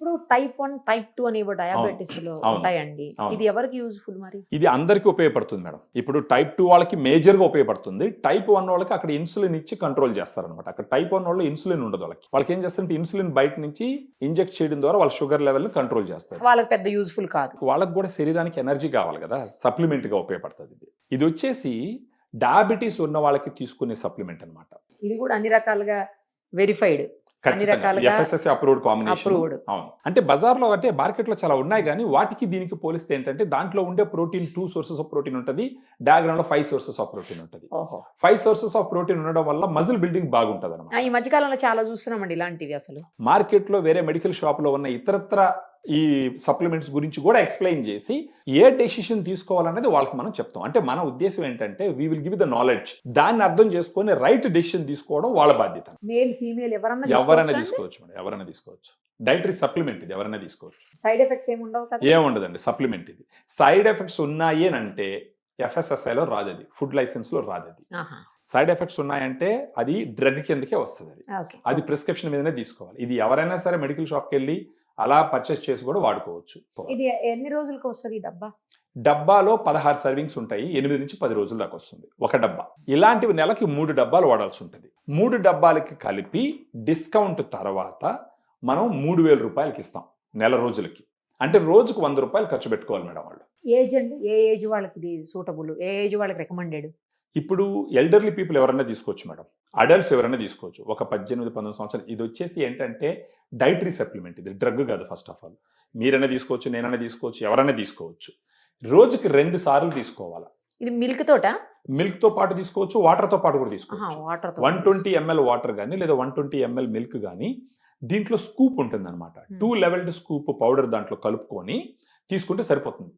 ఇప్పుడు type 1, type 2 అని diabetes లో అవును. ఉంటాయండి. అవును. ఇది ఎవరికి యూజ్ఫుల్ మరి? ఇది అందరికీ ఉపయోగపడుతుంది మేడం. ఇప్పుడు టైప్ 2 వాళ్ళకి మేజర్‌గా ఉపయోగపడుతుంది. టైప్ 1 వాళ్ళకి అక్కడ ఇన్సులిన్ ఇచ్చి కంట్రోల్ చేస్తారనమాట. అక్కడ టైప్ 1 వాళ్ళు ఇన్సులిన్ ఉండదు వాళ్ళకి. వాళ్ళకి ఏం చేస్తారంటే ఇన్సులిన్ బయట నుంచి ఇంజెక్ట్ చేయడం ద్వారా వాళ్ళ షుగర్ లెవెల్‌ని కంట్రోల్ చేస్తారు. వాళ్ళకి పెద్ద యూజ్ఫుల్ కాదు. వాళ్ళకి కూడా శరీరానికి ఎనర్జీ కావాలి కదా! సప్లిమెంట్‌గా ఉపయోగపడుతుంది ఇది. ఇది వచ్చేసి డయాబెటిస్ ఉన్న వాళ్ళకి తీసుకునే సప్లిమెంట్ అన్నమాట. ఇది కూడా అన్ని రకాలుగా వెరిఫైడ్. అన్ని ఖచ్చితంగా. రకాలుగా ఎఫ్ఎస్ఎస్‌సి అప్రూవ్డ్ కాంబినేషన్. అప్రూవ్డ్. అవును. అంటే బజార్‌లో అంటే మార్కెట్‌లో చాలా ఉన్నాయి గానీ, వాటికి దీనికి పోలిస్తే ఏంటంటే, దాంట్లో ఉండే ప్రోటీన్ 2 సోర్సెస్ ఆఫ్ ప్రోటీన్ ఉంటది. డయాగ్రామ్‌లో 5 సోర్సెస్ ఆఫ్ ప్రోటీన్ ఉంటది. ఓహో. 5 సోర్సెస్ ఆఫ్ ప్రోటీన్ ఉండడం వల్ల మజిల్ బిల్డింగ్ బాగుంటదన్నమాట. ఈ మధ్య కాలంలో చాలా చూస్తున్నామండి ఇలాంటివి అసలు. మార్కెట్‌లో వేరే మెడికల్ షాప్‌లో ఉన్న ఇతరత్ర ఈ సప్లిమెంట్స్ గురించి కూడా ఎక్స్‌ప్లెయిన్ చేసి, ఏ డెసిషన్ తీసుకోవాలనేది వాళ్ళకి మనం చెప్తాం. అంటే మన ఉద్దేశ్యం ఏంటంటే, we will give the knowledge. దాన్ని అర్థం చేసుకొని రైట్ డెసిషన్ తీసుకోవడం వాళ్ళ బాధ్యత. మేల్, ఫీమేల్ ఎవరన్నా ఎవరైనా తీసుకోవచ్చా అండి? తీసుకోవచ్చు మేడం. ఎవరైనా తీసుకోవచ్చు. డైటరీ సప్లిమెంట్ ఇది ఎవరైనా తీసుకోవచ్చు. సైడ్ ఎఫెక్ట్స్ ఏమి ఉండవు కదా? ఏముండదండి సప్లిమెంట్ ఇది. సైడ్ ఎఫెక్ట్స్ ఉన్నాయి అని అంటే ఎఫ్ఎస్ఎస్ఐలో రాదది. ఫుడ్ లైసెన్స్‌లో రాదది. ఆహా. సైడ్ ఎఫెక్ట్స్ ఉన్నాయంటే అది డ్రగ్ కిందకే వస్తదది. ఓకే. అది ప్రిస్క్రిప్షన్ మీదనే తీసుకోవాలి. ఇది ఎవరైనా సరే మెడికల్ షాప్‌కెళ్ళి అలా పర్చేస్ చేసి కూడా వాడుకోవచ్చు. ఇది ఎన్ని రోజులకు వస్తది ఈ డబ్బా? డబ్బాలో 16 సర్వింగ్స్ ఉంటాయి. 8 నుంచి 10 రోజుల దాకా వస్తుంది ఒక డబ్బా. ఇలాంటివి నెలకి 3 డబ్బాలు వాడాల్సి ఉంటుంది. 3 డబ్బాలకి కలిపి డిస్కౌంట్ తర్వాత మనం 3000 రూపాయలకి ఇస్తాం నెల రోజులకి. అంటే రోజుకు 100 రూపాయలు ఖర్చు పెట్టుకోవాలి మేడం వాళ్ళు. ఏజ్ అండి? ఏ ఏజ్ వాళ్ళకి ఇది సూటబుల్? ఏ ఏజ్ వాళ్ళకి రికమెండెడ్? ఇప్పుడు ఎల్డర్లీ పీపుల్ ఎవరైనా తీసుకోవచ్చు మేడం. అడల్ట్స్ ఎవరైనా తీసుకోవచ్చు. ఒక 18, 19 సంవత్సరాలు. ఇది వచ్చేసి ఏంటంటే డైటరీ సప్లిమెంట్. ఇది డ్రగ్ కాదు ఫస్ట్ ఆఫ్ ఆల్. మీరైనా తీసుకోవచ్చు, నేనైనా తీసుకోవచ్చు, ఎవరైనా తీసుకోవచ్చు. రోజుకి 2 సార్లు తీసుకోవాలి. ఇది మిల్క్ తోటా? మిల్క్‌తో పాటు తీసుకోవచ్చు, వాటర్‌తో పాటు కూడా తీసుకోవచ్చు. వాటర్ 120 ఎంఎల్ వాటర్ గాని లేదా 120 ఎంఎల్ మిల్క్ గాని దీంట్లో స్కూప్ ఉంటుందన్నమాట. 2 లెవెల్డ్ స్కూప్ పౌడర్ దాంట్లో కలుపుకొని తీసుకుంటే సరిపోతుంది.